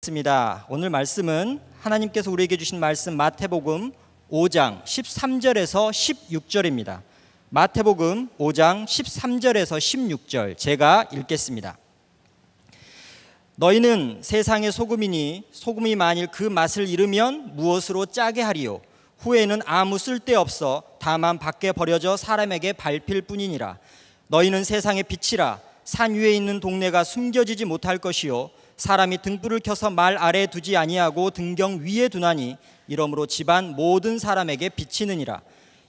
있습니다. 오늘 말씀은 하나님께서 우리에게 주신 말씀 마태복음 5장 13절에서 16절입니다. 마태복음 5장 13절에서 16절 제가 읽겠습니다. 너희는 세상의 소금이니 소금이 만일 그 맛을 잃으면 무엇으로 짜게 하리요? 후에는 아무 쓸데없어 다만 밖에 버려져 사람에게 밟힐 뿐이니라. 너희는 세상의 빛이라. 산 위에 있는 동네가 숨겨지지 못할 것이요 사람이 등불을 켜서 말 아래에 두지 아니하고 등경 위에 두나니 이러므로 집안 모든 사람에게 비치느니라.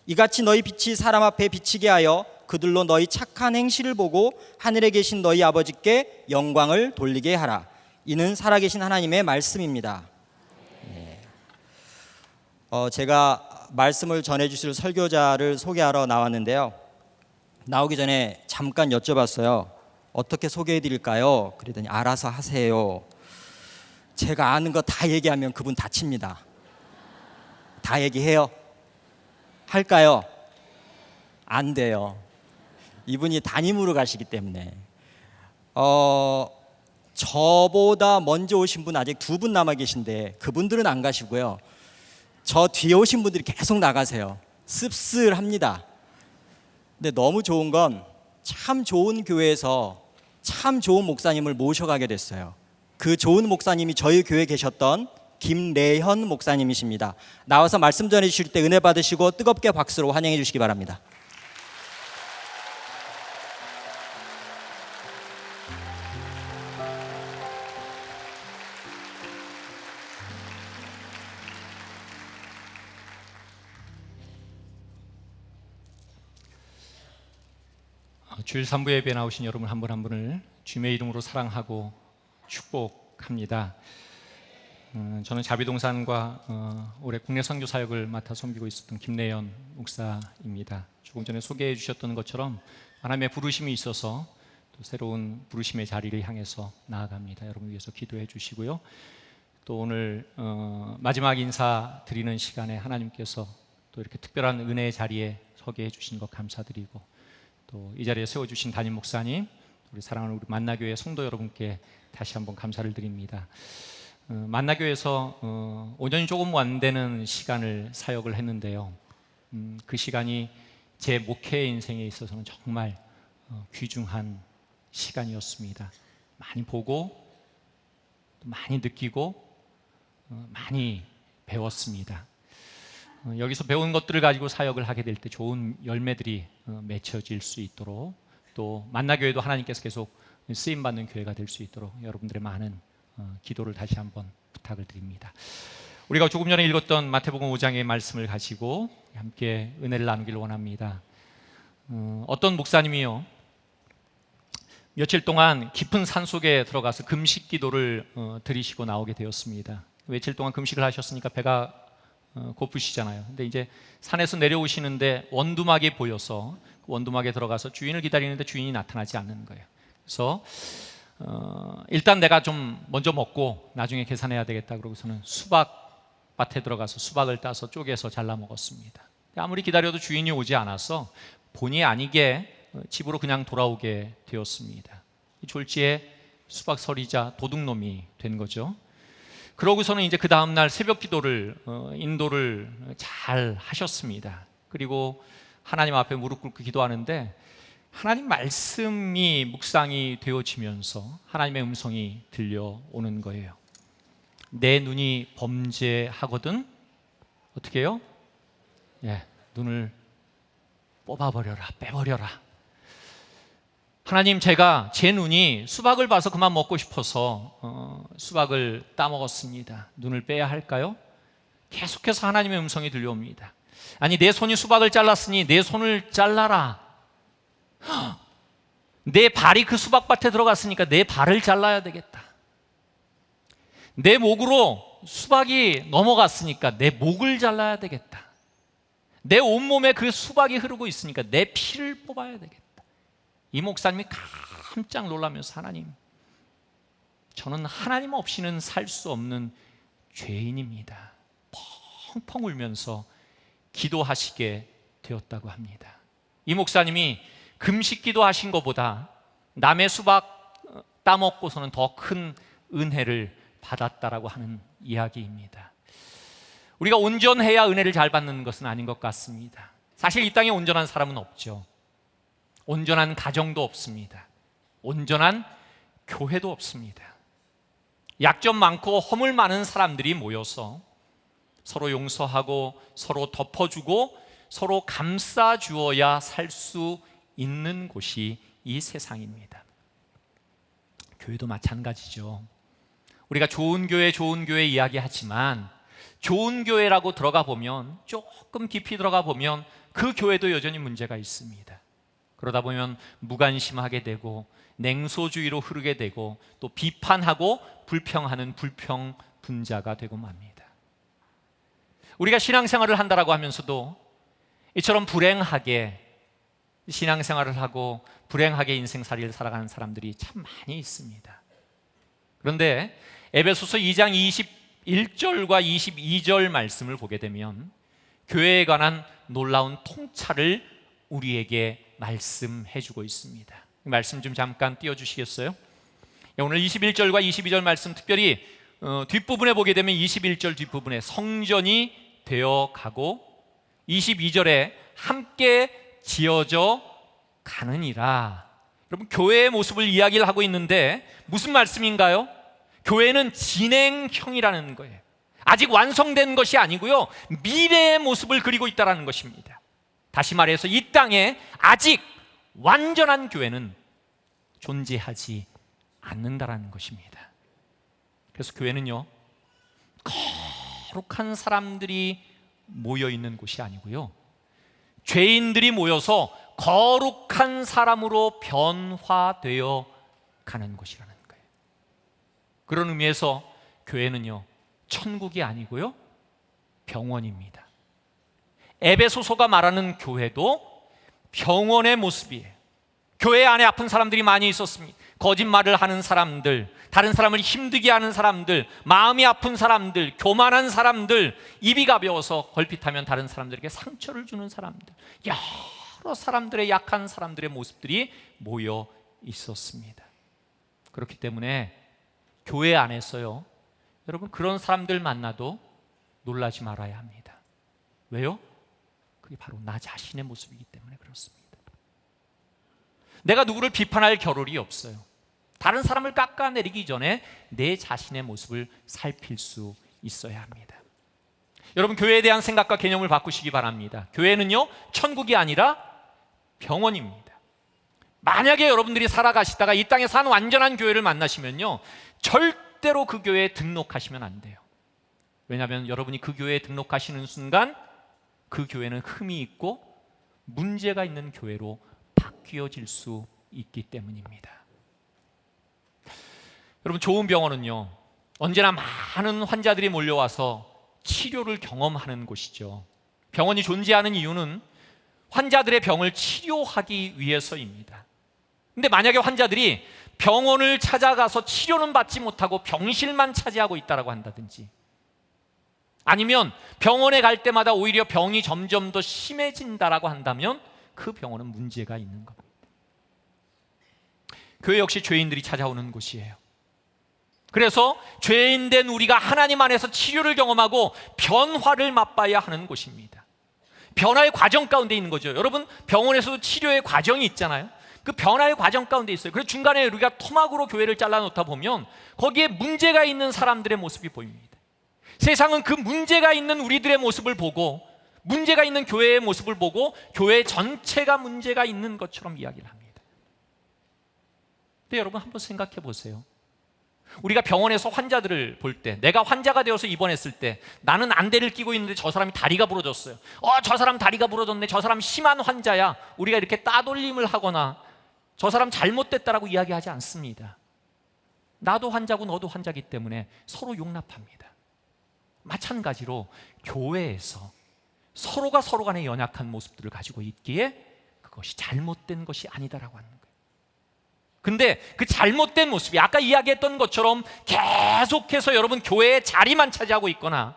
이같이 너희 빛이 사람 앞에 비치게 하여 그들로 너희 착한 행실을 보고 하늘에 계신 너희 아버지께 영광을 돌리게 하라. 이는 살아계신 하나님의 말씀입니다. 제가 말씀을 전해주실 설교자를 소개하러 나왔는데요. 나오기 전에 잠깐 여쭤봤어요. 어떻게 소개해드릴까요? 그랬더니 알아서 하세요. 제가 아는 거 다 얘기하면 그분 다칩니다. 다 얘기해요? 할까요? 안 돼요. 이분이 담임으로 가시기 때문에. 저보다 먼저 오신 분 아직 2분 남아 계신데 그분들은 안 가시고요. 저 뒤에 오신 분들이 계속 나가세요. 씁쓸합니다. 근데 너무 좋은 건 참 좋은 교회에서 참 좋은 목사님을 모셔가게 됐어요. 그 좋은 목사님이 저희 교회에 계셨던 김래현 목사님이십니다. 나와서 말씀 전해 주실 때 은혜 받으시고 뜨겁게 박수로 환영해 주시기 바랍니다. 주일 3부 예배에 나오신 여러분 한 분 한 분을 주님의 이름으로 사랑하고 축복합니다. 저는 자비동산과 올해 국내 선교 사역을 맡아 섬기고 있었던 김래연 목사입니다. 조금 전에 소개해 주셨던 것처럼 하나님의 부르심이 있어서 또 새로운 부르심의 자리를 향해서 나아갑니다. 여러분 위해서 기도해 주시고요. 또 오늘 마지막 인사 드리는 시간에 하나님께서 또 이렇게 특별한 은혜의 자리에 서게 해주신 것 감사드리고 또 이 자리에 세워주신 담임 목사님, 우리 사랑하는 우리 만나교회 성도 여러분께 다시 한번 감사를 드립니다. 만나교회에서 5년이 조금 안 되는 시간을 사역을 했는데요. 그 시간이 제 목회 인생에 있어서는 정말 귀중한 시간이었습니다. 많이 보고 또 많이 느끼고 많이 배웠습니다. 여기서 배운 것들을 가지고 사역을 하게 될 때 좋은 열매들이 맺혀질 수 있도록 또 만나교회도 하나님께서 계속 쓰임받는 교회가 될 수 있도록 여러분들의 많은 기도를 다시 한번 부탁을 드립니다. 우리가 조금 전에 읽었던 마태복음 5장의 말씀을 가지고 함께 은혜를 나누기를 원합니다. 어떤 목사님이요 며칠 동안 깊은 산속에 들어가서 금식 기도를 드리시고 나오게 되었습니다. 며칠 동안 금식을 하셨으니까 배가 고프시잖아요. 근데 이제 산에서 내려오시는데 원두막이 보여서 그 원두막에 들어가서 주인을 기다리는데 주인이 나타나지 않는 거예요. 그래서 일단 내가 좀 먼저 먹고 나중에 계산해야 되겠다 그러고서는 수박밭에 들어가서 수박을 따서 쪼개서 잘라 먹었습니다. 아무리 기다려도 주인이 오지 않아서 본의 아니게 집으로 그냥 돌아오게 되었습니다. 이 졸지에 수박설이자 도둑놈이 된 거죠. 그러고서는 이제 그 다음날 새벽 기도를 인도를 잘 하셨습니다. 그리고 하나님 앞에 무릎 꿇고 기도하는데 하나님 말씀이 묵상이 되어지면서 하나님의 음성이 들려오는 거예요. 내 눈이 범죄하거든 어떻게 해요? 눈을 뽑아버려라, 빼버려라. 하나님, 제가 제 눈이 수박을 봐서 그만 먹고 싶어서 수박을 따먹었습니다. 눈을 빼야 할까요? 계속해서 하나님의 음성이 들려옵니다. 아니, 내 손이 수박을 잘랐으니 내 손을 잘라라. 내 발이 그 수박밭에 들어갔으니까 내 발을 잘라야 되겠다. 내 목으로 수박이 넘어갔으니까 내 목을 잘라야 되겠다. 내 온몸에 그 수박이 흐르고 있으니까 내 피를 뽑아야 되겠다. 이 목사님이 깜짝 놀라면서 하나님, 저는 하나님 없이는 살 수 없는 죄인입니다. 펑펑 울면서 기도하시게 되었다고 합니다. 이 목사님이 금식 기도하신 것보다 남의 수박 따먹고서는 더 큰 은혜를 받았다라고 하는 이야기입니다. 우리가 온전해야 은혜를 잘 받는 것은 아닌 것 같습니다. 사실 이 땅에 온전한 사람은 없죠. 온전한 가정도 없습니다. 온전한 교회도 없습니다. 약점 많고 허물 많은 사람들이 모여서 서로 용서하고 서로 덮어주고 서로 감싸주어야 살 수 있는 곳이 이 세상입니다. 교회도 마찬가지죠. 우리가 좋은 교회 이야기하지만 좋은 교회라고 들어가 보면, 조금 깊이 들어가 보면 그 교회도 여전히 문제가 있습니다. 그러다 보면 무관심하게 되고 냉소주의로 흐르게 되고 또 비판하고 불평하는 불평분자가 되고 맙니다. 우리가 신앙생활을 한다라고 하면서도 이처럼 불행하게 신앙생활을 하고 불행하게 인생살이를 살아가는 사람들이 참 많이 있습니다. 그런데 에베소서 2장 21절과 22절 말씀을 보게 되면 교회에 관한 놀라운 통찰을 우리에게 말씀해 주고 있습니다. 말씀 좀 잠깐 띄워주시겠어요? 오늘 21절과 22절 말씀, 특별히 뒷부분에 보게 되면 21절 뒷부분에 성전이 되어 가고 22절에 함께 지어져 가느니라. 여러분, 교회의 모습을 이야기를 하고 있는데 무슨 말씀인가요? 교회는 진행형이라는 거예요. 아직 완성된 것이 아니고요, 미래의 모습을 그리고 있다는 것입니다. 다시 말해서 이 땅에 아직 완전한 교회는 존재하지 않는다라는 것입니다. 그래서 교회는요, 거룩한 사람들이 모여 있는 곳이 아니고요, 죄인들이 모여서 거룩한 사람으로 변화되어 가는 곳이라는 거예요. 그런 의미에서 교회는요, 천국이 아니고요, 병원입니다. 에베소서가 말하는 교회도 병원의 모습이에요. 교회 안에 아픈 사람들이 많이 있었습니다. 거짓말을 하는 사람들, 다른 사람을 힘들게 하는 사람들, 마음이 아픈 사람들, 교만한 사람들, 입이 가벼워서 걸핏하면 다른 사람들에게 상처를 주는 사람들, 여러 사람들의, 약한 사람들의 모습들이 모여 있었습니다. 그렇기 때문에 교회 안에서요, 여러분, 그런 사람들 만나도 놀라지 말아야 합니다. 왜요? 그게 바로 나 자신의 모습이기 때문에 그렇습니다. 내가 누구를 비판할 겨를이 없어요. 다른 사람을 깎아내리기 전에 내 자신의 모습을 살필 수 있어야 합니다. 여러분, 교회에 대한 생각과 개념을 바꾸시기 바랍니다. 교회는요, 천국이 아니라 병원입니다. 만약에 여러분들이 살아가시다가 이 땅에 산 완전한 교회를 만나시면요, 절대로 그 교회에 등록하시면 안 돼요. 왜냐하면 여러분이 그 교회에 등록하시는 순간 그 교회는 흠이 있고 문제가 있는 교회로 바뀌어질 수 있기 때문입니다. 여러분, 좋은 병원은요, 언제나 많은 환자들이 몰려와서 치료를 경험하는 곳이죠. 병원이 존재하는 이유는 환자들의 병을 치료하기 위해서입니다. 근데 만약에 환자들이 병원을 찾아가서 치료는 받지 못하고 병실만 차지하고 있다고 한다든지, 아니면 병원에 갈 때마다 오히려 병이 점점 더 심해진다라고 한다면 그 병원은 문제가 있는 겁니다. 교회 역시 죄인들이 찾아오는 곳이에요. 그래서 죄인된 우리가 하나님 안에서 치료를 경험하고 변화를 맛봐야 하는 곳입니다. 변화의 과정 가운데 있는 거죠. 여러분, 병원에서도 치료의 과정이 있잖아요. 그 변화의 과정 가운데 있어요. 그래서 중간에 우리가 토막으로 교회를 잘라놓다 보면 거기에 문제가 있는 사람들의 모습이 보입니다. 세상은 그 문제가 있는 우리들의 모습을 보고, 문제가 있는 교회의 모습을 보고 교회 전체가 문제가 있는 것처럼 이야기를 합니다. 근데 여러분, 한번 생각해 보세요. 우리가 병원에서 환자들을 볼 때, 내가 환자가 되어서 입원했을 때 나는 안대를 끼고 있는데 저 사람이 다리가 부러졌어요. 저 사람 다리가 부러졌네, 저 사람 심한 환자야, 우리가 이렇게 따돌림을 하거나 저 사람 잘못됐다라고 이야기하지 않습니다. 나도 환자고 너도 환자이기 때문에 서로 용납합니다. 마찬가지로 교회에서 서로가 서로 간의 연약한 모습들을 가지고 있기에 그것이 잘못된 것이 아니다라고 하는 거예요. 근데 그 잘못된 모습이 아까 이야기했던 것처럼 계속해서 여러분 교회의 자리만 차지하고 있거나,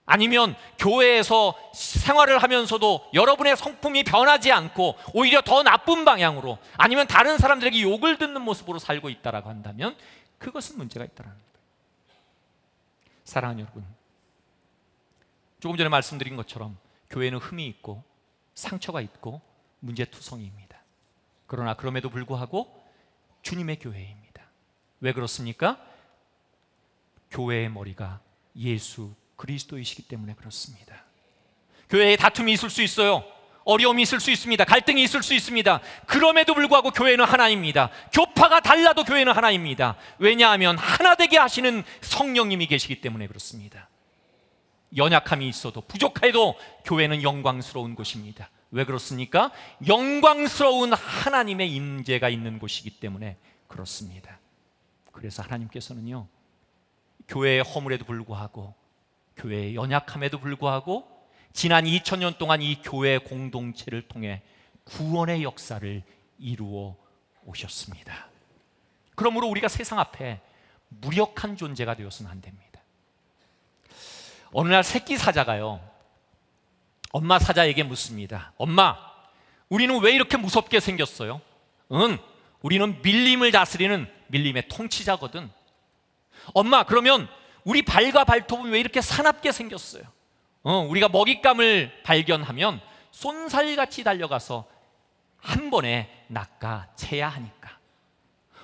아니면 교회에서 생활을 하면서도 여러분의 성품이 변하지 않고 오히려 더 나쁜 방향으로, 아니면 다른 사람들에게 욕을 듣는 모습으로 살고 있다라고 한다면 그것은 문제가 있다는 거예요. 사랑하는 여러분, 조금 전에 말씀드린 것처럼 교회는 흠이 있고 상처가 있고 문제투성이입니다. 그러나 그럼에도 불구하고 주님의 교회입니다. 왜 그렇습니까? 교회의 머리가 예수 그리스도이시기 때문에 그렇습니다. 교회에 다툼이 있을 수 있어요. 어려움이 있을 수 있습니다. 갈등이 있을 수 있습니다. 그럼에도 불구하고 교회는 하나입니다. 교파가 달라도 교회는 하나입니다. 왜냐하면 하나 되게 하시는 성령님이 계시기 때문에 그렇습니다. 연약함이 있어도 부족해도 교회는 영광스러운 곳입니다. 왜 그렇습니까? 영광스러운 하나님의 임재가 있는 곳이기 때문에 그렇습니다. 그래서 하나님께서는요, 교회의 허물에도 불구하고, 교회의 연약함에도 불구하고 지난 2000년 동안 이 교회 공동체를 통해 구원의 역사를 이루어 오셨습니다. 그러므로 우리가 세상 앞에 무력한 존재가 되어서는 안 됩니다. 어느 날 새끼 사자가요, 엄마 사자에게 묻습니다. 엄마, 우리는 왜 이렇게 무섭게 생겼어요? 우리는 밀림을 다스리는 밀림의 통치자거든. 엄마, 그러면 우리 발과 발톱은 왜 이렇게 사납게 생겼어요? 우리가 먹잇감을 발견하면 쏜살같이 달려가서 한 번에 낚아채야 하니까.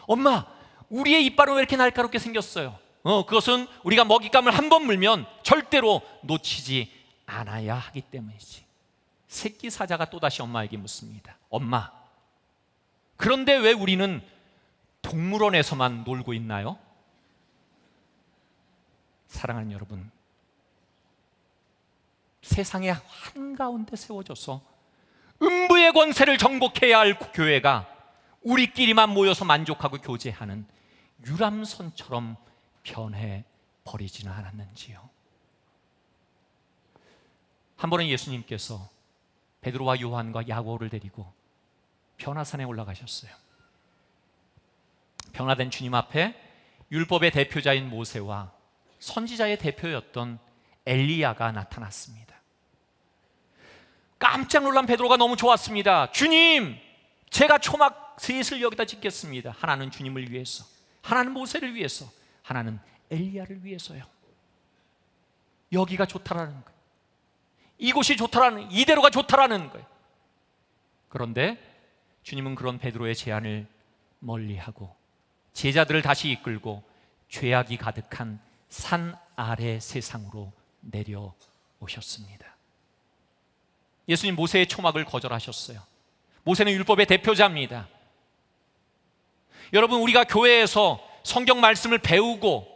엄마, 우리의 이빨은 왜 이렇게 날카롭게 생겼어요? 그것은 우리가 먹잇감을 한 번 물면 절대로 놓치지 않아야 하기 때문이지. 새끼 사자가 또다시 엄마에게 묻습니다. 엄마, 그런데 왜 우리는 동물원에서만 놀고 있나요? 사랑하는 여러분, 세상의 한가운데 세워져서 음부의 권세를 정복해야 할 교회가 우리끼리만 모여서 만족하고 교제하는 유람선처럼 변해버리지는 않았는지요. 한 번은 예수님께서 베드로와 요한과 야고보를 데리고 변화산에 올라가셨어요. 변화된 주님 앞에 율법의 대표자인 모세와 선지자의 대표였던 엘리야가 나타났습니다. 깜짝 놀란 베드로가 너무 좋았습니다. 주님, 제가 초막 셋을 여기다 짓겠습니다. 하나는 주님을 위해서, 하나는 모세를 위해서, 하나는 엘리야를 위해서요. 여기가 좋다라는 거예요. 이곳이 좋다라는, 이대로가 좋다라는 거예요. 그런데 주님은 그런 베드로의 제안을 멀리하고 제자들을 다시 이끌고 죄악이 가득한 산 아래 세상으로 내려오셨습니다. 예수님 모세의 초막을 거절하셨어요. 모세는 율법의 대표자입니다. 여러분, 우리가 교회에서 성경 말씀을 배우고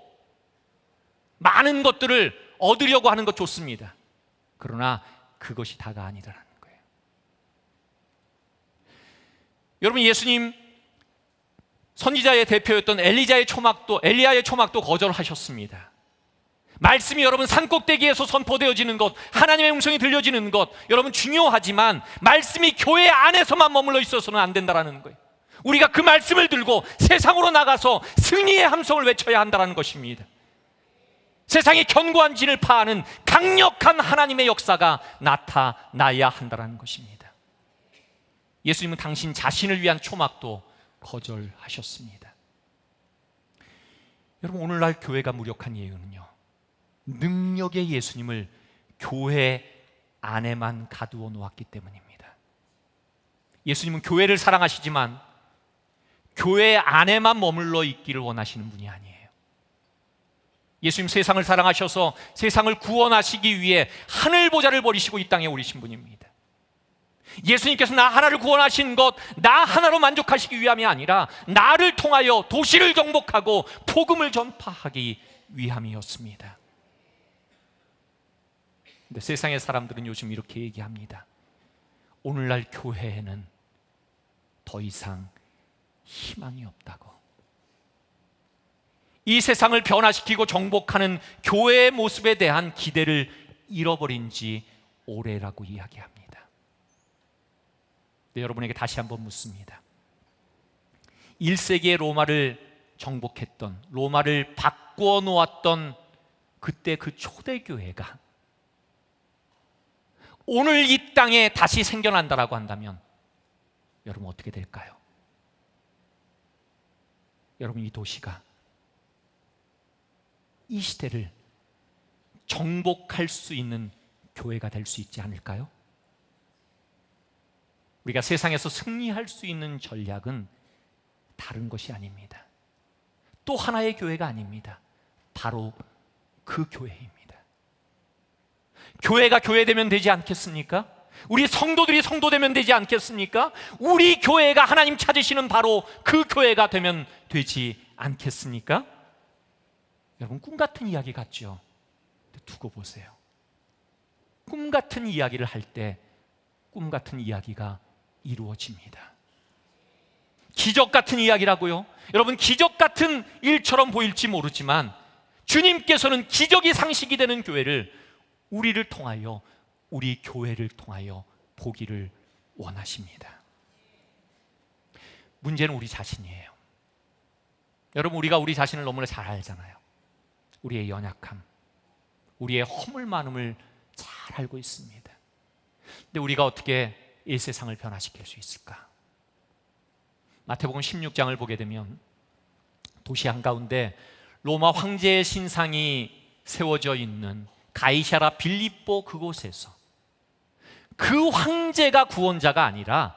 많은 것들을 얻으려고 하는 것 좋습니다. 그러나 그것이 다가 아니라는 거예요. 여러분, 예수님 선지자의 대표였던 엘리야의 초막도 거절하셨습니다. 말씀이 여러분 산꼭대기에서 선포되어지는 것, 하나님의 음성이 들려지는 것, 여러분 중요하지만 말씀이 교회 안에서만 머물러 있어서는 안 된다는 거예요. 우리가 그 말씀을 들고 세상으로 나가서 승리의 함성을 외쳐야 한다는 것입니다. 세상의 견고한 진을 파하는 강력한 하나님의 역사가 나타나야 한다는 것입니다. 예수님은 당신 자신을 위한 초막도 거절하셨습니다. 여러분, 오늘날 교회가 무력한 이유는요, 능력의 예수님을 교회 안에만 가두어 놓았기 때문입니다. 예수님은 교회를 사랑하시지만 교회 안에만 머물러 있기를 원하시는 분이 아니에요. 예수님 세상을 사랑하셔서 세상을 구원하시기 위해 하늘 보좌를 버리시고 이 땅에 오르신 분입니다. 예수님께서 나 하나를 구원하신 것, 나 하나로 만족하시기 위함이 아니라 나를 통하여 도시를 정복하고 복음을 전파하기 위함이었습니다. 근데 세상의 사람들은 요즘 이렇게 얘기합니다. 오늘날 교회에는 더 이상 희망이 없다고. 이 세상을 변화시키고 정복하는 교회의 모습에 대한 기대를 잃어버린 지 오래라고 이야기합니다. 네, 여러분에게 다시 한번 묻습니다. 1세기의 로마를 정복했던, 로마를 바꾸어 놓았던 그때 그 초대교회가 오늘 이 땅에 다시 생겨난다라고 한다면 여러분 어떻게 될까요? 여러분, 이 도시가 이 시대를 정복할 수 있는 교회가 될 수 있지 않을까요? 우리가 세상에서 승리할 수 있는 전략은 다른 것이 아닙니다. 또 하나의 교회가 아닙니다. 바로 그 교회입니다. 교회가 교회되면 되지 않겠습니까? 우리 성도들이 성도되면 되지 않겠습니까? 우리 교회가 하나님 찾으시는 바로 그 교회가 되면 되지 않겠습니까? 여러분, 꿈 같은 이야기 같죠? 두고 보세요. 꿈 같은 이야기를 할 때 꿈 같은 이야기가 이루어집니다. 기적 같은 이야기라고요? 여러분, 기적 같은 일처럼 보일지 모르지만 주님께서는 기적이 상식이 되는 교회를 우리를 통하여, 우리 교회를 통하여 보기를 원하십니다. 문제는 우리 자신이에요. 여러분, 우리가 우리 자신을 너무나 잘 알잖아요. 우리의 연약함, 우리의 허물 많음을 잘 알고 있습니다. 근데 우리가 어떻게 이 세상을 변화시킬 수 있을까? 마태복음 16장을 보게 되면 도시 한가운데 로마 황제의 신상이 세워져 있는 가이사라 빌립보 그곳에서 그 황제가 구원자가 아니라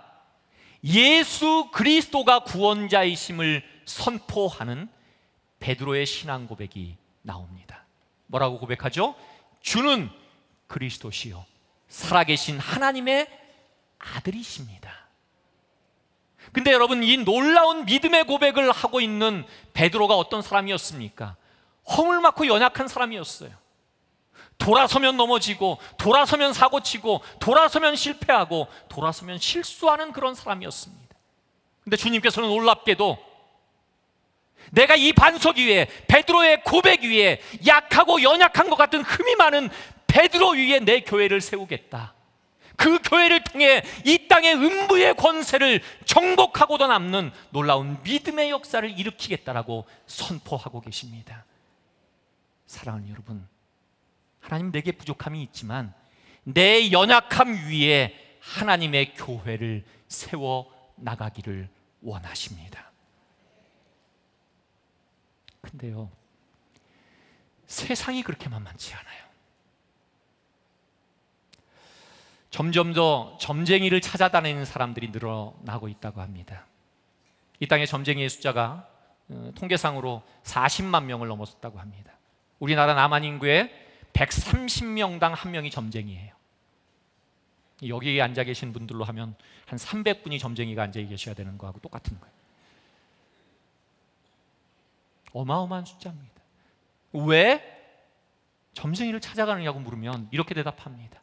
예수 그리스도가 구원자이심을 선포하는 베드로의 신앙 고백이 나옵니다. 뭐라고 고백하죠? 주는 그리스도시요 살아계신 하나님의 아들이십니다. 근데 여러분, 이 놀라운 믿음의 고백을 하고 있는 베드로가 어떤 사람이었습니까? 허물 많고 연약한 사람이었어요. 돌아서면 넘어지고, 돌아서면 사고치고, 돌아서면 실패하고, 돌아서면 실수하는 그런 사람이었습니다. 근데 주님께서는 놀랍게도 내가 이 반석 위에, 베드로의 고백 위에, 약하고 연약한 것 같은 흠이 많은 베드로 위에 내 교회를 세우겠다. 그 교회를 통해 이 땅의 음부의 권세를 정복하고도 남는 놀라운 믿음의 역사를 일으키겠다라고 선포하고 계십니다. 사랑하는 여러분, 하나님, 내게 부족함이 있지만 내 연약함 위에 하나님의 교회를 세워 나가기를 원하십니다. 근데요, 세상이 그렇게 만만치 않아요. 점점 더 점쟁이를 찾아다니는 사람들이 늘어나고 있다고 합니다. 이 땅의 점쟁이의 숫자가 통계상으로 40만 명을 넘었다고 합니다. 우리나라 남한 인구의 130명당 1명이 점쟁이에요. 여기에 앉아 계신 분들로 하면 한 300분이 점쟁이가 앉아 계셔야 되는 거하고 똑같은 거예요. 어마어마한 숫자입니다. 왜 점쟁이를 찾아가느냐고 물으면 이렇게 대답합니다.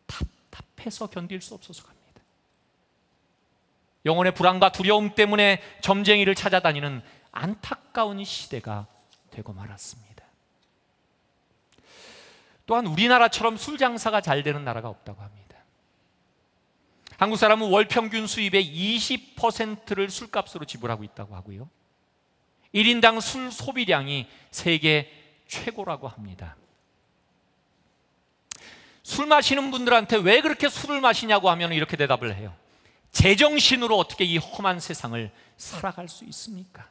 답답해서 견딜 수 없어서 갑니다. 영혼의 불안과 두려움 때문에 점쟁이를 찾아다니는 안타까운 시대가 되고 말았습니다. 또한 우리나라처럼 술 장사가 잘 되는 나라가 없다고 합니다. 한국 사람은 월 평균 수입의 20%를 술값으로 지불하고 있다고 하고요. 1인당 술 소비량이 세계 최고라고 합니다. 술 마시는 분들한테 왜 그렇게 술을 마시냐고 하면 이렇게 대답을 해요. 제정신으로 어떻게 이 험한 세상을 살아갈 수 있습니까?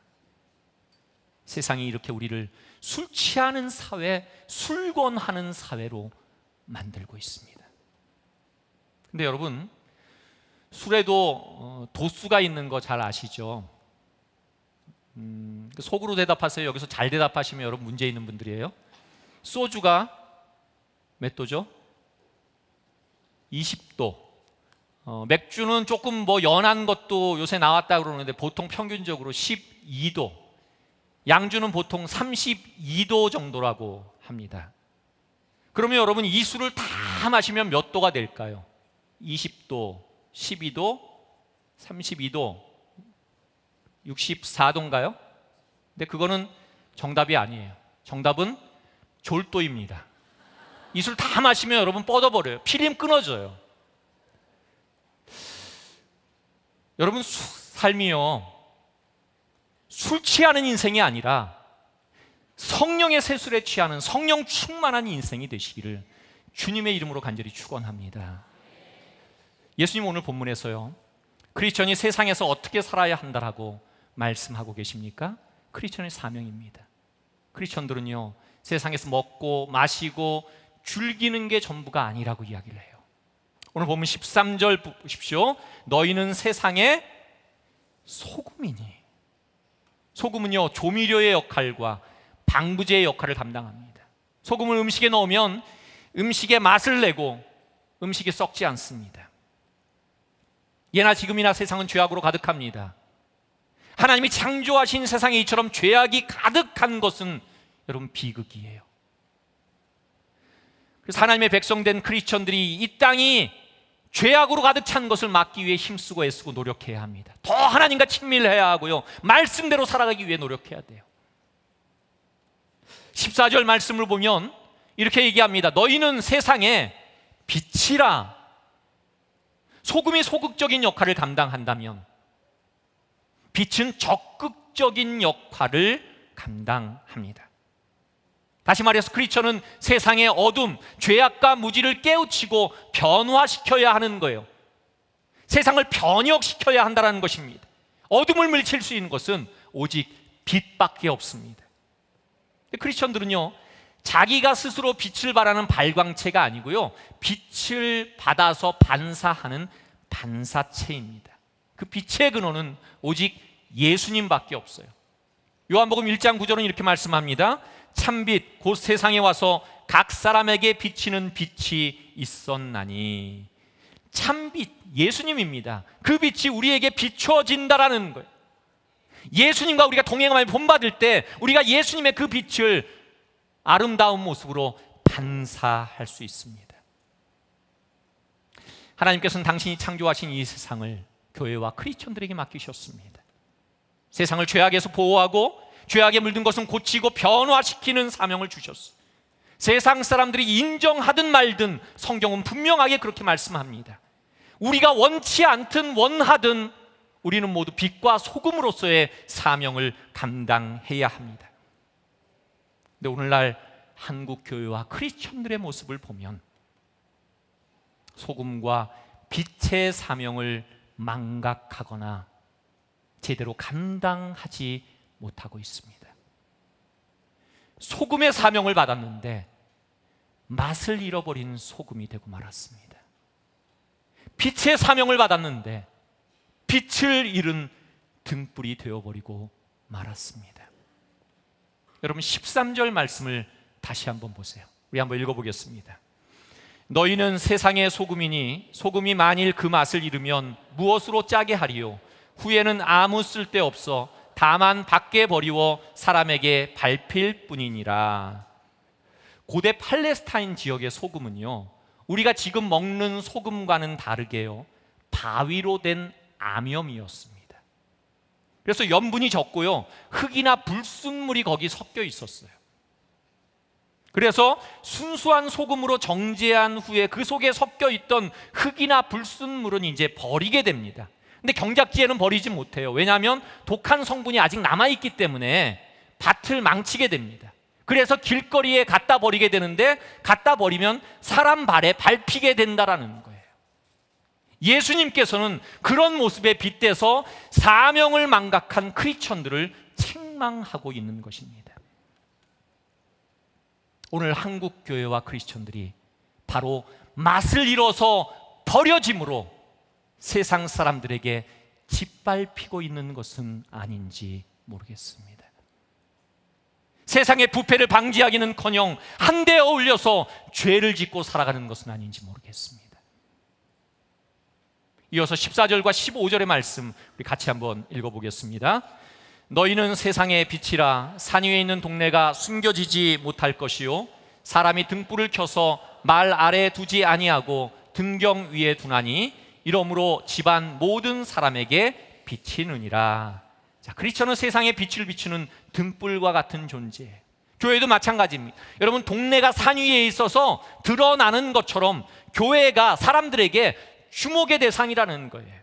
세상이 이렇게 우리를 술 취하는 사회, 술권하는 사회로 만들고 있습니다. 근데 여러분, 술에도 도수가 있는 거 잘 아시죠? 속으로 대답하세요. 여기서 잘 대답하시면 여러분 문제 있는 분들이에요. 소주가 몇 도죠? 20도. 맥주는 조금 뭐 연한 것도 요새 나왔다 그러는데 보통 평균적으로 12도. 양주는 보통 32도 정도라고 합니다. 그러면 여러분, 이 술을 다 마시면 몇 도가 될까요? 20도, 12도, 32도, 64도인가요? 근데 그거는 정답이 아니에요. 정답은 졸도입니다. 이 술 다 마시면 여러분 뻗어버려요. 필름 끊어져요. 여러분, 삶이요, 술 취하는 인생이 아니라 성령의 세술에 취하는 성령 충만한 인생이 되시기를 주님의 이름으로 간절히 축원합니다. 예수님 오늘 본문에서요, 크리스천이 세상에서 어떻게 살아야 한다라고 말씀하고 계십니까? 크리스천의 사명입니다. 크리스천들은요, 세상에서 먹고 마시고 즐기는 게 전부가 아니라고 이야기를 해요. 오늘 보면 13절 보십시오. 너희는 세상의 소금이니. 소금은요, 조미료의 역할과 방부제의 역할을 감당합니다. 소금을 음식에 넣으면 음식의 맛을 내고 음식이 썩지 않습니다. 예나 지금이나 세상은 죄악으로 가득합니다. 하나님이 창조하신 세상에 이처럼 죄악이 가득한 것은 여러분 비극이에요. 그래서 하나님의 백성된 크리스천들이 이 땅이 죄악으로 가득 찬 것을 막기 위해 힘쓰고 애쓰고 노력해야 합니다. 더 하나님과 친밀해야 하고요, 말씀대로 살아가기 위해 노력해야 돼요. 14절 말씀을 보면 이렇게 얘기합니다. 너희는 세상의 빛이라. 소금이 소극적인 역할을 감당한다면 빛은 적극적인 역할을 감당합니다. 다시 말해서 크리스천은 세상의 어둠, 죄악과 무지를 깨우치고 변화시켜야 하는 거예요. 세상을 변혁시켜야 한다는 것입니다. 어둠을 물리칠 수 있는 것은 오직 빛밖에 없습니다. 크리스천들은요, 자기가 스스로 빛을 발하는 발광체가 아니고요, 빛을 받아서 반사하는 반사체입니다. 그 빛의 근원은 오직 예수님밖에 없어요. 요한복음 1장 9절은 이렇게 말씀합니다. 참빛 곧 세상에 와서 각 사람에게 비치는 빛이 있었나니. 참빛 예수님입니다. 그 빛이 우리에게 비춰진다라는 거예요. 예수님과 우리가 동행하며 본받을 때 우리가 예수님의 그 빛을 아름다운 모습으로 반사할 수 있습니다. 하나님께서는 당신이 창조하신 이 세상을 교회와 크리스천들에게 맡기셨습니다. 세상을 죄악에서 보호하고 죄악에 물든 것은 고치고 변화시키는 사명을 주셨어요. 세상 사람들이 인정하든 말든 성경은 분명하게 그렇게 말씀합니다. 우리가 원치 않든 원하든 우리는 모두 빛과 소금으로서의 사명을 감당해야 합니다. 근데 오늘날 한국 교회와 크리스천들의 모습을 보면 소금과 빛의 사명을 망각하거나 제대로 감당하지 못하고 있습니다. 소금의 사명을 받았는데 맛을 잃어버린 소금이 되고 말았습니다. 빛의 사명을 받았는데 빛을 잃은 등불이 되어버리고 말았습니다. 여러분 13절 말씀을 다시 한번 보세요. 우리 한번 읽어보겠습니다. 너희는 세상의 소금이니 소금이 만일 그 맛을 잃으면 무엇으로 짜게 하리요? 후에는 아무 쓸데없어 다만 밖에 버리워 사람에게 밟힐 뿐이니라. 고대 팔레스타인 지역의 소금은요, 우리가 지금 먹는 소금과는 다르게요, 바위로 된 암염이었습니다. 그래서 염분이 적고요, 흙이나 불순물이 거기 섞여 있었어요. 그래서 순수한 소금으로 정제한 후에 그 속에 섞여 있던 흙이나 불순물은 이제 버리게 됩니다. 근데 경작지에는 버리지 못해요. 왜냐하면 독한 성분이 아직 남아있기 때문에 밭을 망치게 됩니다. 그래서 길거리에 갖다 버리게 되는데 갖다 버리면 사람 발에 밟히게 된다라는 거예요. 예수님께서는 그런 모습에 빗대서 사명을 망각한 크리스천들을 책망하고 있는 것입니다. 오늘 한국 교회와 크리스천들이 바로 맛을 잃어서 버려짐으로 세상 사람들에게 짓밟히고 있는 것은 아닌지 모르겠습니다. 세상의 부패를 방지하기는커녕 한데 어울려서 죄를 짓고 살아가는 것은 아닌지 모르겠습니다. 이어서 14절과 15절의 말씀 우리 같이 한번 읽어보겠습니다. 너희는 세상의 빛이라. 산 위에 있는 동네가 숨겨지지 못할 것이요 사람이 등불을 켜서 말 아래에 두지 아니하고 등경 위에 두나니 이러므로 집안 모든 사람에게 비치느니라. 자, 크리스천은 세상에 빛을 비추는 등불과 같은 존재예요. 교회도 마찬가지입니다. 여러분, 동네가 산 위에 있어서 드러나는 것처럼 교회가 사람들에게 주목의 대상이라는 거예요.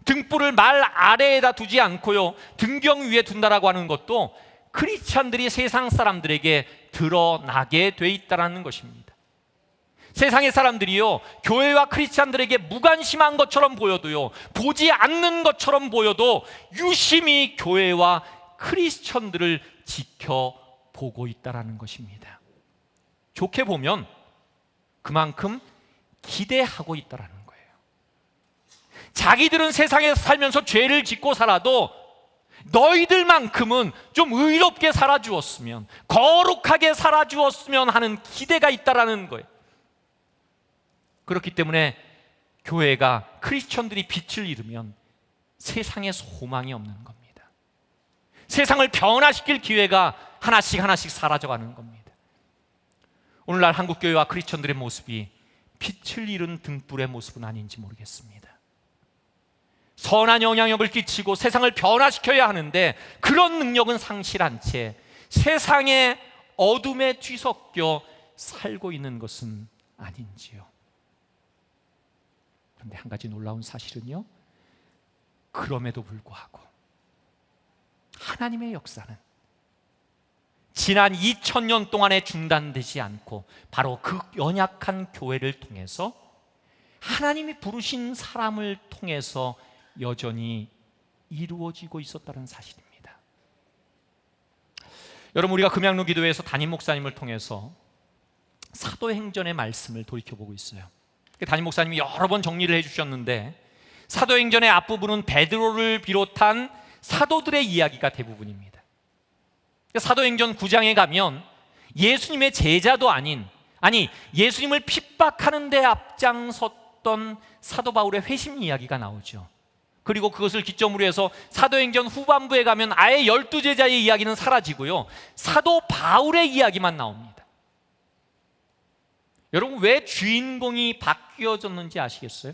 등불을 말 아래에다 두지 않고요 등경 위에 둔다라고 하는 것도 크리스천들이 세상 사람들에게 드러나게 돼 있다는 것입니다. 세상의 사람들이요 교회와 크리스찬들에게 무관심한 것처럼 보여도요 보지 않는 것처럼 보여도 유심히 교회와 크리스찬들을 지켜보고 있다는 것입니다. 좋게 보면 그만큼 기대하고 있다라는 거예요. 자기들은 세상에서 살면서 죄를 짓고 살아도 너희들만큼은 좀 의롭게 살아주었으면, 거룩하게 살아주었으면 하는 기대가 있다라는 거예요. 그렇기 때문에 교회가, 크리스천들이 빛을 잃으면 세상에 소망이 없는 겁니다. 세상을 변화시킬 기회가 하나씩 하나씩 사라져가는 겁니다. 오늘날 한국교회와 크리스천들의 모습이 빛을 잃은 등불의 모습은 아닌지 모르겠습니다. 선한 영향력을 끼치고 세상을 변화시켜야 하는데 그런 능력은 상실한 채 세상의 어둠에 뒤섞여 살고 있는 것은 아닌지요. 그런데 한 가지 놀라운 사실은요, 그럼에도 불구하고 하나님의 역사는 지난 2000년 동안에 중단되지 않고 바로 그 연약한 교회를 통해서, 하나님이 부르신 사람을 통해서 여전히 이루어지고 있었다는 사실입니다. 여러분, 우리가 금양로 기도회에서 담임 목사님을 통해서 사도행전의 말씀을 돌이켜보고 있어요. 담임 목사님이 여러 번 정리를 해주셨는데, 사도행전의 앞부분은 베드로를 비롯한 사도들의 이야기가 대부분입니다. 사도행전 9장에 가면 예수님의 제자도 아니 예수님을 핍박하는 데 앞장섰던 사도 바울의 회심 이야기가 나오죠. 그리고 그것을 기점으로 해서 사도행전 후반부에 가면 아예 12제자의 이야기는 사라지고요, 사도 바울의 이야기만 나옵니다. 여러분, 왜 주인공이 바뀌어졌는지 아시겠어요?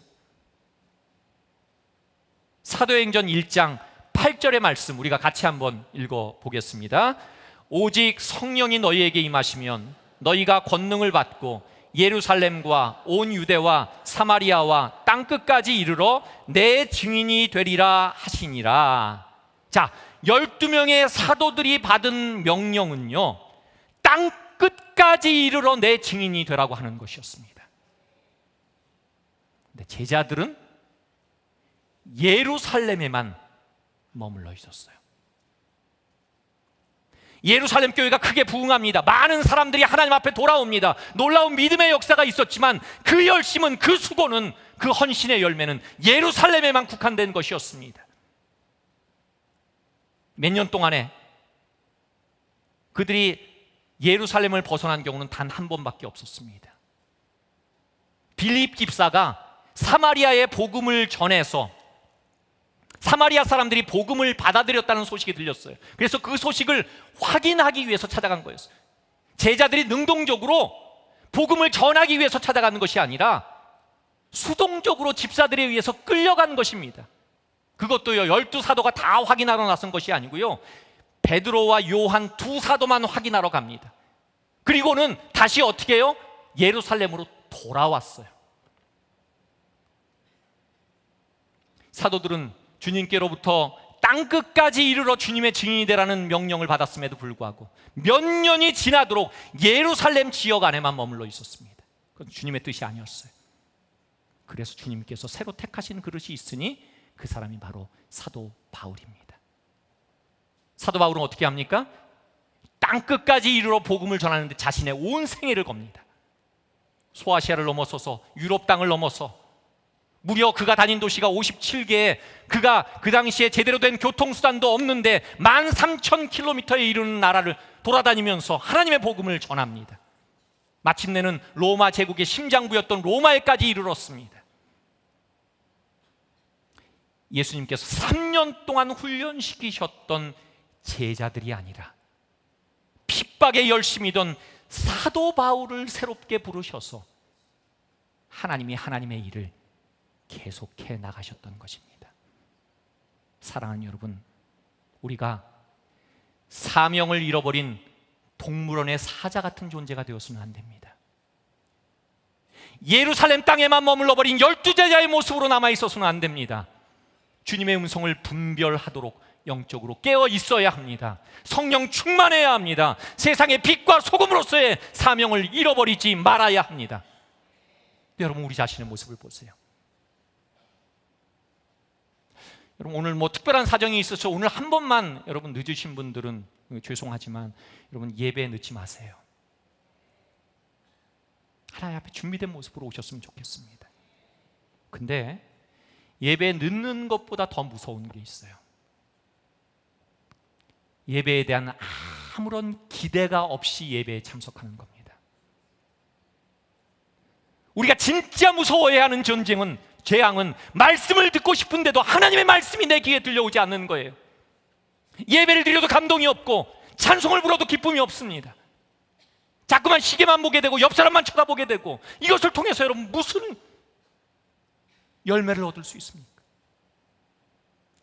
사도행전 1장 8절의 말씀 우리가 같이 한번 읽어보겠습니다. 오직 성령이 너희에게 임하시면 너희가 권능을 받고 예루살렘과 온 유대와 사마리아와 땅끝까지 이르러 내 증인이 되리라 하시니라. 자, 12명의 사도들이 받은 명령은요, 땅끝까지 이르러 내 증인이 되라고 하는 것이었습니다. 근데 제자들은 예루살렘에만 머물러 있었어요. 예루살렘 교회가 크게 부흥합니다. 많은 사람들이 하나님 앞에 돌아옵니다. 놀라운 믿음의 역사가 있었지만 그 열심은, 그 수고는, 그 헌신의 열매는 예루살렘에만 국한된 것이었습니다. 몇 년 동안에 그들이 예루살렘을 벗어난 경우는 단 한 번밖에 없었습니다. 빌립 집사가 사마리아에 복음을 전해서 사마리아 사람들이 복음을 받아들였다는 소식이 들렸어요. 그래서 그 소식을 확인하기 위해서 찾아간 거였어요. 제자들이 능동적으로 복음을 전하기 위해서 찾아가는 것이 아니라 수동적으로 집사들에 의해서 끌려간 것입니다. 그것도요, 12사도가 다 확인하러 나선 것이 아니고요, 베드로와 요한 두 사도만 확인하러 갑니다. 그리고는 다시 어떻게 해요? 예루살렘으로 돌아왔어요. 사도들은 주님께로부터 땅끝까지 이르러 주님의 증인이 되라는 명령을 받았음에도 불구하고 몇 년이 지나도록 예루살렘 지역 안에만 머물러 있었습니다. 그건 주님의 뜻이 아니었어요. 그래서 주님께서 새로 택하신 그릇이 있으니 그 사람이 바로 사도 바울입니다. 사도 바울은 어떻게 합니까? 땅끝까지 이르러 복음을 전하는데 자신의 온 생애를 겁니다. 소아시아를 넘어서서 유럽 땅을 넘어서 무려 그가 다닌 도시가 57개에 그가 그 당시에 제대로 된 교통수단도 없는데 13,000km에 이르는 나라를 돌아다니면서 하나님의 복음을 전합니다. 마침내는 로마 제국의 심장부였던 로마에까지 이르렀습니다. 예수님께서 3년 동안 훈련시키셨던 제자들이 아니라 핍박에 열심이던 사도 바울을 새롭게 부르셔서 하나님이 하나님의 일을 계속해 나가셨던 것입니다. 사랑하는 여러분, 우리가 사명을 잃어버린 동물원의 사자 같은 존재가 되어서는 안 됩니다. 예루살렘 땅에만 머물러버린 12제자의 모습으로 남아있어서는 안 됩니다. 주님의 음성을 분별하도록 영적으로 깨어 있어야 합니다. 성령 충만해야 합니다. 세상의 빛과 소금으로서의 사명을 잃어버리지 말아야 합니다. 여러분, 우리 자신의 모습을 보세요. 여러분, 오늘 특별한 사정이 있어서 오늘 한 번만 여러분 늦으신 분들은 죄송하지만 여러분 예배에 늦지 마세요. 하나님 앞에 준비된 모습으로 오셨으면 좋겠습니다. 근데 예배에 늦는 것보다 더 무서운 게 있어요. 예배에 대한 아무런 기대가 없이 예배에 참석하는 겁니다. 우리가 진짜 무서워해야 하는 전쟁은, 재앙은 말씀을 듣고 싶은데도 하나님의 말씀이 내 귀에 들려오지 않는 거예요. 예배를 드려도 감동이 없고 찬송을 불러도 기쁨이 없습니다. 자꾸만 시계만 보게 되고 옆 사람만 쳐다보게 되고, 이것을 통해서 여러분 무슨 열매를 얻을 수 있습니까?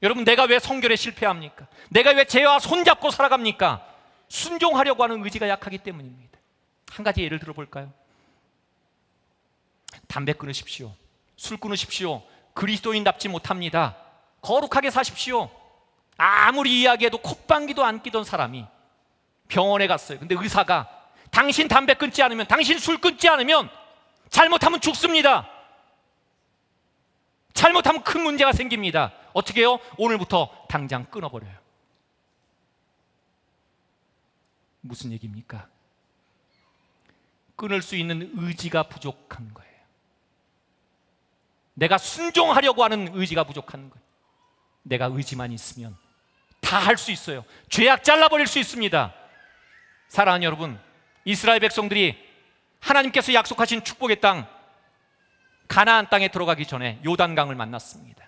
여러분, 내가 왜 성결에 실패합니까? 내가 왜 죄와 손잡고 살아갑니까? 순종하려고 하는 의지가 약하기 때문입니다. 한 가지 예를 들어볼까요? 담배 끊으십시오. 술 끊으십시오. 그리스도인답지 못합니다. 거룩하게 사십시오. 아무리 이야기해도 콧방귀도 안 끼던 사람이 병원에 갔어요. 근데 의사가 당신 담배 끊지 않으면, 당신 술 끊지 않으면 잘못하면 죽습니다. 잘못하면 큰 문제가 생깁니다. 어떻게 해요? 오늘부터 당장 끊어버려요. 무슨 얘기입니까? 끊을 수 있는 의지가 부족한 거예요. 내가 순종하려고 하는 의지가 부족한 거예요. 내가 의지만 있으면 다 할 수 있어요. 죄악 잘라버릴 수 있습니다. 사랑하는 여러분, 이스라엘 백성들이 하나님께서 약속하신 축복의 땅 가나안 땅에 들어가기 전에 요단강을 만났습니다.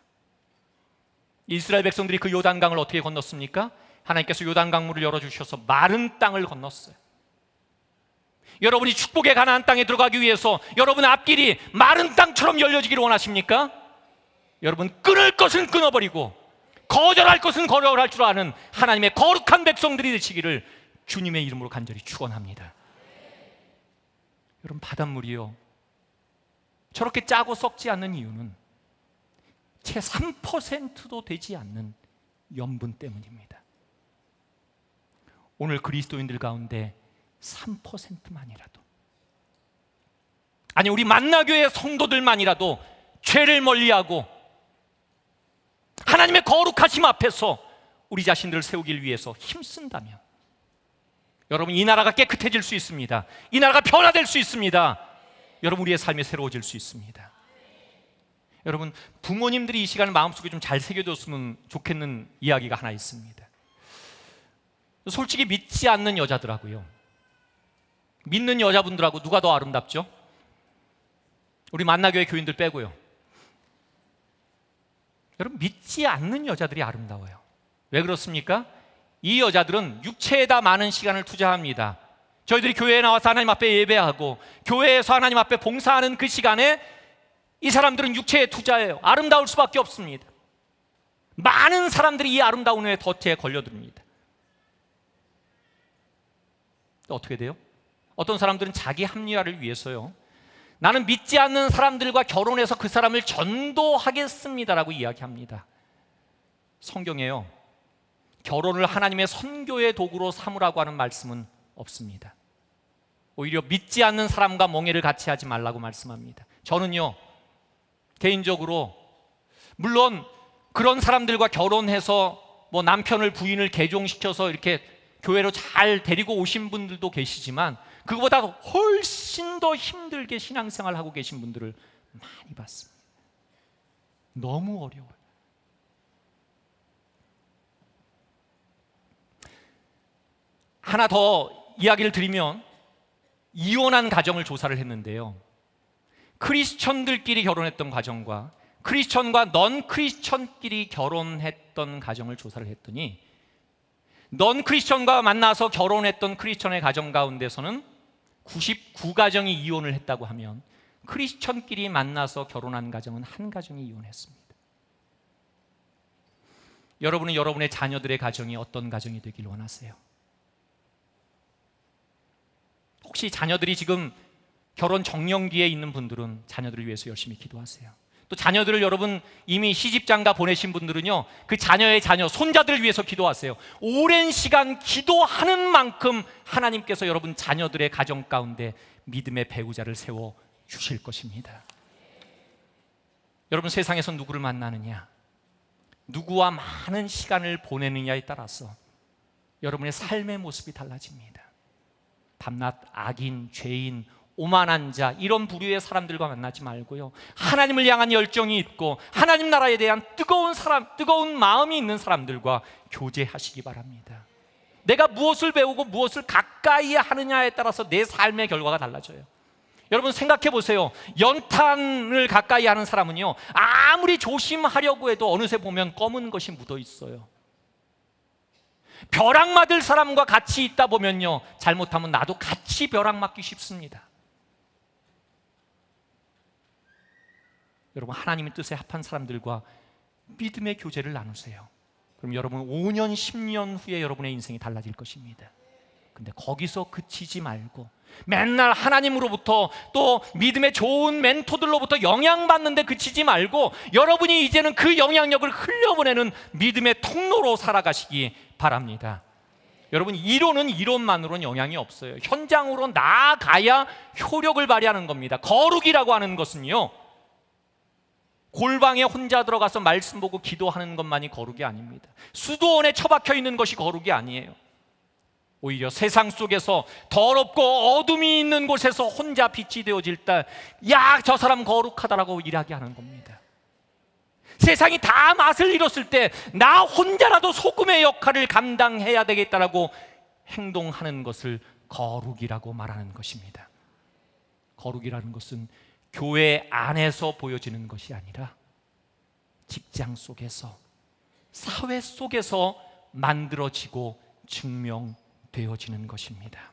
이스라엘 백성들이 그 요단강을 어떻게 건넜습니까? 하나님께서 요단강물을 열어주셔서 마른 땅을 건넜어요. 여러분이 축복의 가나안 땅에 들어가기 위해서 여러분 앞길이 마른 땅처럼 열려지기를 원하십니까? 여러분, 끊을 것은 끊어버리고 거절할 것은 거절할 줄 아는 하나님의 거룩한 백성들이 되시기를 주님의 이름으로 간절히 축원합니다. 여러분, 바닷물이요, 저렇게 짜고 썩지 않는 이유는 채 3%도 되지 않는 염분 때문입니다. 오늘 그리스도인들 가운데 3%만이라도, 아니 우리 만나교회 성도들만이라도 죄를 멀리하고 하나님의 거룩하심 앞에서 우리 자신들을 세우기 위해서 힘쓴다면 여러분, 이 나라가 깨끗해질 수 있습니다. 이 나라가 변화될 수 있습니다. 여러분, 우리의 삶이 새로워질 수 있습니다. 여러분, 부모님들이 이 시간을 마음속에 좀 잘 새겨뒀으면 좋겠는 이야기가 하나 있습니다. 솔직히 믿지 않는 여자들하고요, 믿는 여자분들하고 누가 더 아름답죠? 우리 만나교회 교인들 빼고요. 여러분, 믿지 않는 여자들이 아름다워요. 왜 그렇습니까? 이 여자들은 육체에다 많은 시간을 투자합니다. 저희들이 교회에 나와서 하나님 앞에 예배하고 교회에서 하나님 앞에 봉사하는 그 시간에 이 사람들은 육체에 투자해요. 아름다울 수밖에 없습니다. 많은 사람들이 이 아름다움의 덫에 걸려듭니다. 또 어떻게 돼요? 어떤 사람들은 자기 합리화를 위해서요, 나는 믿지 않는 사람들과 결혼해서 그 사람을 전도하겠습니다라고 이야기합니다. 성경에요, 결혼을 하나님의 선교의 도구로 삼으라고 하는 말씀은 없습니다. 오히려 믿지 않는 사람과 멍해를 같이 하지 말라고 말씀합니다. 저는요, 개인적으로 물론 그런 사람들과 결혼해서 뭐 남편을, 부인을 개종시켜서 이렇게 교회로 잘 데리고 오신 분들도 계시지만 그거보다 훨씬 더 힘들게 신앙생활을 하고 계신 분들을 많이 봤습니다. 너무 어려워요. 하나 더 이야기를 드리면, 이혼한 가정을 조사를 했는데요, 크리스천들끼리 결혼했던 가정과 크리스천과 넌 크리스천끼리 결혼했던 가정을 조사를 했더니, 넌 크리스천과 만나서 결혼했던 크리스천의 가정 가운데서는 99가정이 이혼을 했다고 하면, 크리스천끼리 만나서 결혼한 가정은 한 가정이 이혼했습니다. 여러분은 여러분의 자녀들의 가정이 어떤 가정이 되길 원하세요? 혹시 자녀들이 지금 결혼 정년기에 있는 분들은 자녀들을 위해서 열심히 기도하세요. 또 자녀들을 여러분 이미 시집장가 보내신 분들은요, 그 자녀의 자녀, 손자들을 위해서 기도하세요. 오랜 시간 기도하는 만큼 하나님께서 여러분 자녀들의 가정 가운데 믿음의 배우자를 세워 주실 것입니다. 여러분, 세상에서 누구를 만나느냐, 누구와 많은 시간을 보내느냐에 따라서 여러분의 삶의 모습이 달라집니다. 밤낮 악인, 죄인, 오만한 자, 이런 부류의 사람들과 만나지 말고요, 하나님을 향한 열정이 있고 하나님 나라에 대한 뜨거운 마음이 있는 사람들과 교제하시기 바랍니다. 내가 무엇을 배우고 무엇을 가까이 하느냐에 따라서 내 삶의 결과가 달라져요. 여러분 생각해 보세요. 연탄을 가까이 하는 사람은요, 아무리 조심하려고 해도 어느새 보면 검은 것이 묻어 있어요. 벼락 맞을 사람과 같이 있다 보면요, 잘못하면 나도 같이 벼락 맞기 쉽습니다. 여러분, 하나님의 뜻에 합한 사람들과 믿음의 교제를 나누세요. 그럼 여러분 5년, 10년 후에 여러분의 인생이 달라질 것입니다. 근데 거기서 그치지 말고 맨날 하나님으로부터 또 믿음의 좋은 멘토들로부터 영향받는데 그치지 말고 여러분이 이제는 그 영향력을 흘려보내는 믿음의 통로로 살아가시기 바랍니다. 여러분, 이론은 이론만으로는 영향이 없어요. 현장으로 나아가야 효력을 발휘하는 겁니다. 거룩이라고 하는 것은요, 골방에 혼자 들어가서 말씀 보고 기도하는 것만이 거룩이 아닙니다. 수도원에 처박혀 있는 것이 거룩이 아니에요. 오히려 세상 속에서 더럽고 어둠이 있는 곳에서 혼자 빛이 되어질 때, 야, 저 사람 거룩하다라고 이야기하는 겁니다. 세상이 다 맛을 잃었을 때 나 혼자라도 소금의 역할을 감당해야 되겠다라고 행동하는 것을 거룩이라고 말하는 것입니다. 거룩이라는 것은 교회 안에서 보여지는 것이 아니라 직장 속에서, 사회 속에서 만들어지고 증명되어지는 것입니다.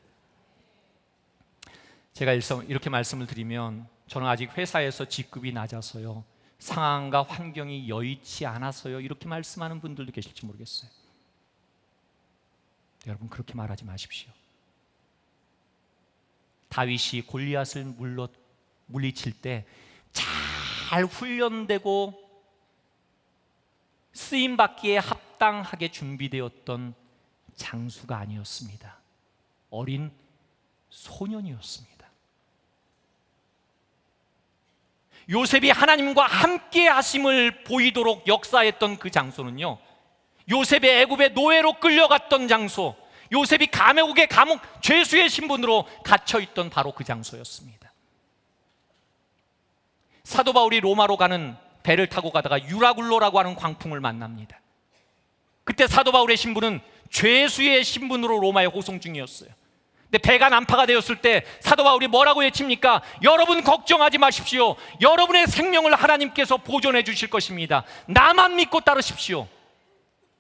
제가 이렇게 말씀을 드리면, 저는 아직 회사에서 직급이 낮아서요, 상황과 환경이 여의치 않아서요, 이렇게 말씀하는 분들도 계실지 모르겠어요. 여러분, 그렇게 말하지 마십시오. 다윗이 골리앗을 물리칠 때 잘 훈련되고 쓰임받기에 합당하게 준비되었던 장수가 아니었습니다. 어린 소년이었습니다. 요셉이 하나님과 함께 하심을 보이도록 역사했던 그 장소는요, 요셉이 애굽의 노예로 끌려갔던 장소, 요셉이 감옥의 죄수의 신분으로 갇혀있던 바로 그 장소였습니다. 사도 바울이 로마로 가는 배를 타고 가다가 유라굴로라고 하는 광풍을 만납니다. 그때 사도 바울의 신분은 죄수의 신분으로 로마에 호송 중이었어요. 근데 배가 난파가 되었을 때 사도 바울이 뭐라고 외칩니까? 여러분 걱정하지 마십시오. 여러분의 생명을 하나님께서 보존해 주실 것입니다. 나만 믿고 따르십시오.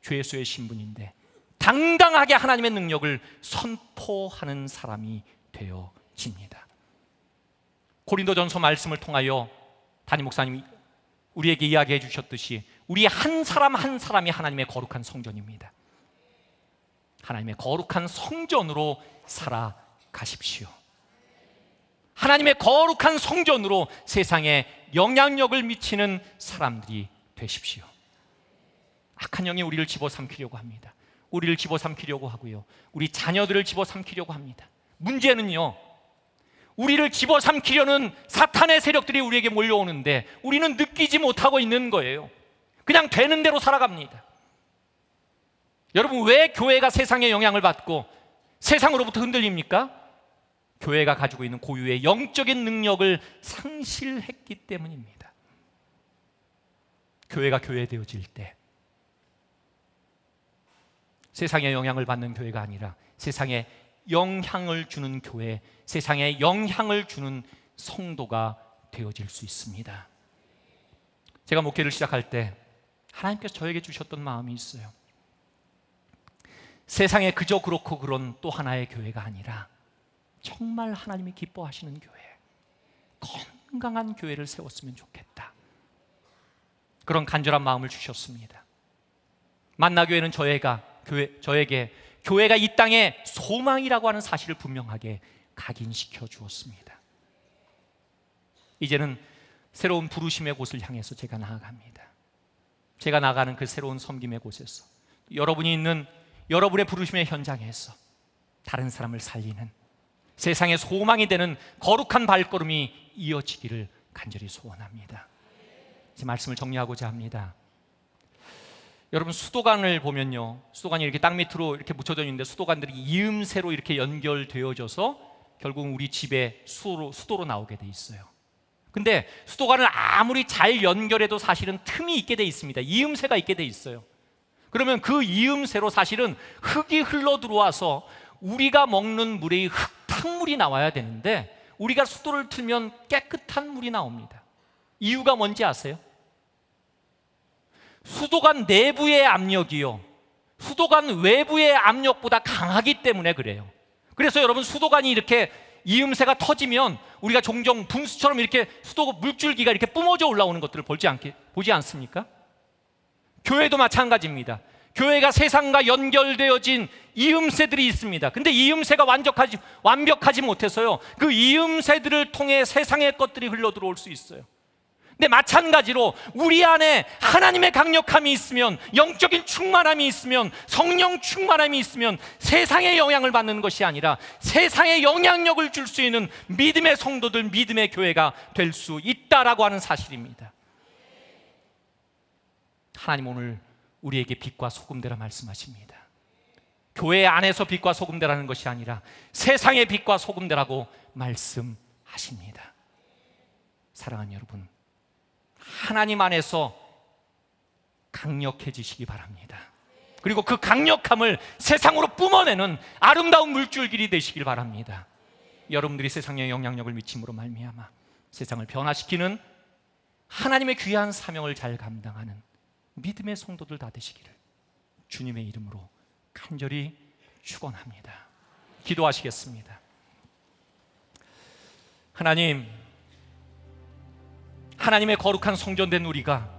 죄수의 신분인데 당당하게 하나님의 능력을 선포하는 사람이 되어집니다. 고린도전서 말씀을 통하여 담임 목사님이 우리에게 이야기해 주셨듯이 우리 한 사람 한 사람이 하나님의 거룩한 성전입니다. 하나님의 거룩한 성전으로 살아가십시오. 하나님의 거룩한 성전으로 세상에 영향력을 미치는 사람들이 되십시오. 악한 영이 우리를 집어삼키려고 합니다. 우리를 집어삼키려고 하고요, 우리 자녀들을 집어삼키려고 합니다. 문제는요, 우리를 집어삼키려는 사탄의 세력들이 우리에게 몰려오는데 우리는 느끼지 못하고 있는 거예요. 그냥 되는 대로 살아갑니다. 여러분, 왜 교회가 세상의 영향을 받고 세상으로부터 흔들립니까? 교회가 가지고 있는 고유의 영적인 능력을 상실했기 때문입니다. 교회가 교회되어질 때 세상의 영향을 받는 교회가 아니라 세상에 영향을 주는 교회, 세상에 영향을 주는 성도가 되어질 수 있습니다. 제가 목회를 시작할 때 하나님께서 저에게 주셨던 마음이 있어요. 세상에 그저 그렇고 그런 또 하나의 교회가 아니라 정말 하나님이 기뻐하시는 교회, 건강한 교회를 세웠으면 좋겠다. 그런 간절한 마음을 주셨습니다. 만나교회는 저에게 교회가 이 땅에 소망이라고 하는 사실을 분명하게 각인시켜 주었습니다. 이제는 새로운 부르심의 곳을 향해서 제가 나아갑니다. 제가 나가는 그 새로운 섬김의 곳에서, 여러분이 있는 여러분의 부르심의 현장에서 다른 사람을 살리는, 세상의 소망이 되는 거룩한 발걸음이 이어지기를 간절히 소원합니다. 제 말씀을 정리하고자 합니다. 여러분, 수도관을 보면요, 수도관이 이렇게 땅 밑으로 이렇게 묻혀져 있는데 수도관들이 이음새로 이렇게 연결되어져서 결국은 우리 집에 수도로 나오게 돼 있어요. 근데 수도관을 아무리 잘 연결해도 사실은 틈이 있게 돼 있습니다. 이음새가 있게 돼 있어요. 그러면 그 이음새로 사실은 흙이 흘러 들어와서 우리가 먹는 물의 흙탕물이 나와야 되는데, 우리가 수도를 틀면 깨끗한 물이 나옵니다. 이유가 뭔지 아세요? 수도관 내부의 압력이요, 수도관 외부의 압력보다 강하기 때문에 그래요. 그래서 여러분, 수도관이 이렇게 이음새가 터지면 우리가 종종 분수처럼 이렇게 수도 물줄기가 이렇게 뿜어져 올라오는 것들을 보지 않습니까? 교회도 마찬가지입니다. 교회가 세상과 연결되어진 이음새들이 있습니다. 근데 이음새가 완벽하지 못해서요, 그 이음새들을 통해 세상의 것들이 흘러 들어올 수 있어요. 근데 마찬가지로 우리 안에 하나님의 강력함이 있으면, 영적인 충만함이 있으면, 성령 충만함이 있으면 세상의 영향을 받는 것이 아니라 세상에 영향력을 줄 수 있는 믿음의 성도들, 믿음의 교회가 될 수 있다라고 하는 사실입니다. 하나님 오늘 우리에게 빛과 소금되라 말씀하십니다. 교회 안에서 빛과 소금되라는 것이 아니라 세상의 빛과 소금되라고 말씀하십니다. 사랑하는 여러분, 하나님 안에서 강력해지시기 바랍니다. 그리고 그 강력함을 세상으로 뿜어내는 아름다운 물줄기이 되시길 바랍니다. 여러분들이 세상에 영향력을 미침으로 말미암아 세상을 변화시키는 하나님의 귀한 사명을 잘 감당하는 믿음의 성도들 다 되시기를 주님의 이름으로 간절히 축원합니다. 기도하시겠습니다. 하나님의 거룩한 성전된 우리가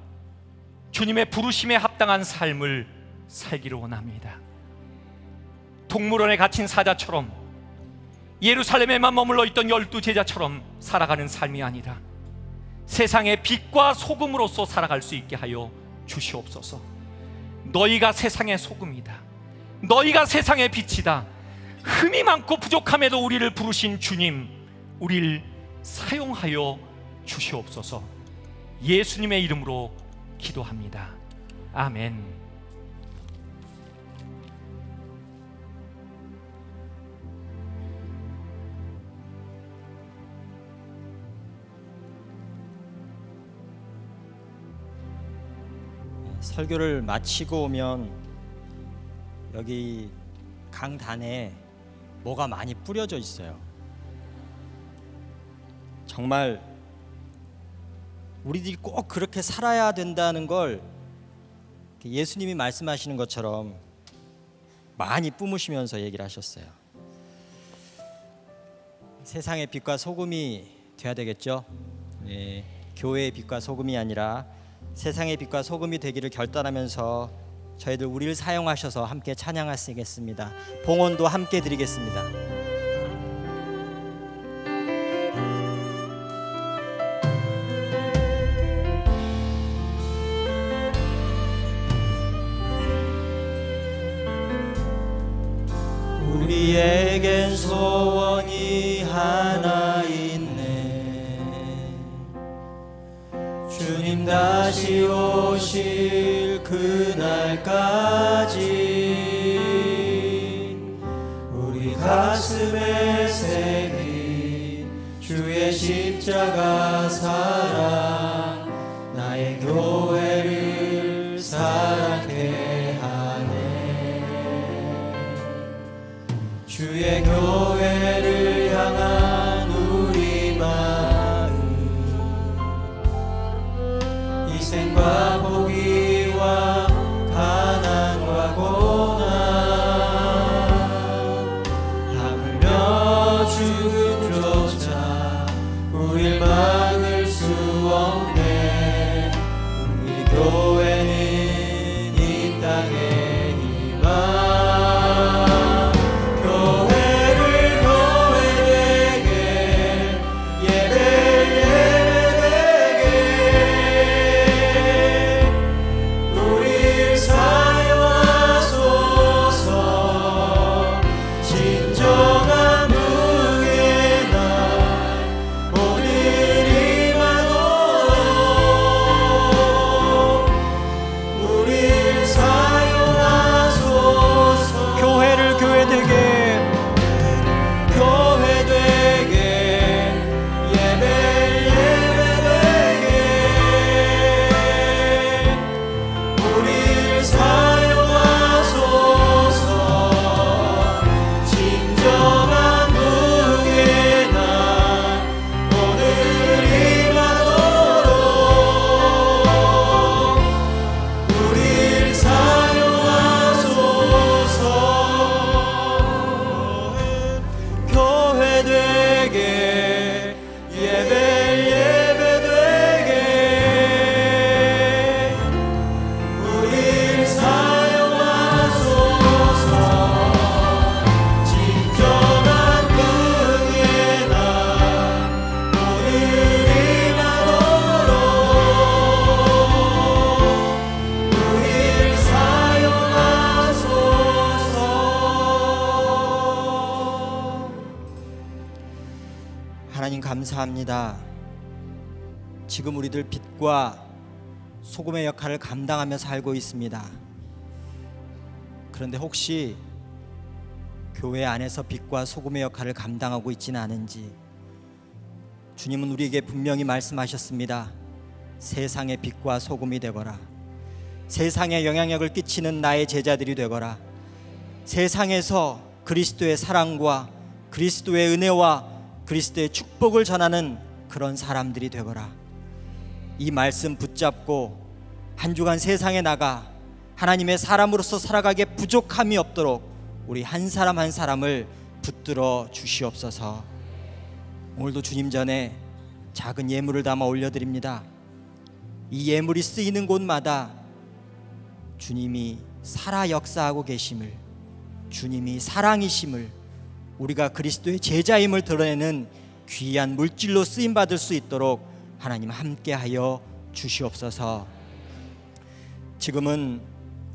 주님의 부르심에 합당한 삶을 살기를 원합니다. 동물원에 갇힌 사자처럼, 예루살렘에만 머물러 있던 12 제자처럼 살아가는 삶이 아니라 세상의 빛과 소금으로서 살아갈 수 있게 하여 주시옵소서. 너희가 세상의 소금이다, 너희가 세상의 빛이다. 흠이 많고 부족함에도 우리를 부르신 주님, 우리를 사용하여 주시옵소서. 예수님의 이름으로 기도합니다. 아멘. 설교를 마치고 오면 여기 강단에 뭐가 많이 뿌려져 있어요. 정말 우리들이 꼭 그렇게 살아야 된다는 걸 예수님이 말씀하시는 것처럼 많이 뿜으시면서 얘기를 하셨어요. 세상의 빛과 소금이 돼야 되겠죠. 네, 교회의 빛과 소금이 아니라 세상의 빛과 소금이 되기를 결단하면서 저희들 우리를 사용하셔서 함께 찬양하시겠습니다. 봉헌도 함께 드리겠습니다. 우리에겐 소원이 하나 있네. 주님 다시 오실 그날까지 우리 가슴에 새긴 주의 십자가 사랑, 나의 교회를 사랑케 하네. 주의 교회를 향한 우리 마음, 희생과 포기와 가난과 고난, 하물며 죽음조차 우릴 막을 수 없네. 우리 교회는 이 땅의 희망, 교회를 감사합니다. 지금 우리들 빛과 소금의 역할을 감당하며 살고 있습니다. 그런데 혹시 교회 안에서 빛과 소금의 역할을 감당하고 있지는 않은지, 주님은 우리에게 분명히 말씀하셨습니다. 세상의 빛과 소금이 되거라. 세상에 영향력을 끼치는 나의 제자들이 되거라. 세상에서 그리스도의 사랑과 그리스도의 은혜와 그리스도의 축복을 전하는 그런 사람들이 되거라. 이 말씀 붙잡고 한 주간 세상에 나가 하나님의 사람으로서 살아가기에 부족함이 없도록 우리 한 사람 한 사람을 붙들어 주시옵소서. 오늘도 주님 전에 작은 예물을 담아 올려드립니다. 이 예물이 쓰이는 곳마다 주님이 살아 역사하고 계심을, 주님이 사랑이심을, 우리가 그리스도의 제자임을 드러내는 귀한 물질로 쓰임받을 수 있도록 하나님 함께하여 주시옵소서. 지금은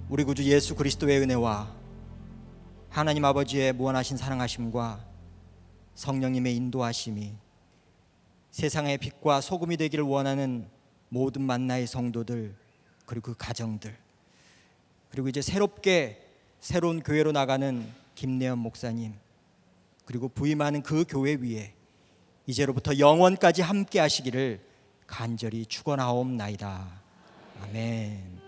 우리 구주 예수 그리스도의 은혜와 하나님 아버지의 무한하신 사랑하심과 성령님의 인도하심이 세상의 빛과 소금이 되기를 원하는 모든 만나의 성도들, 그리고 그 가정들, 그리고 이제 새로운 교회로 나가는 김내연 목사님, 그리고 부임하는 그 교회 위에 이제로부터 영원까지 함께 하시기를 간절히 축원하옵나이다. 아멘.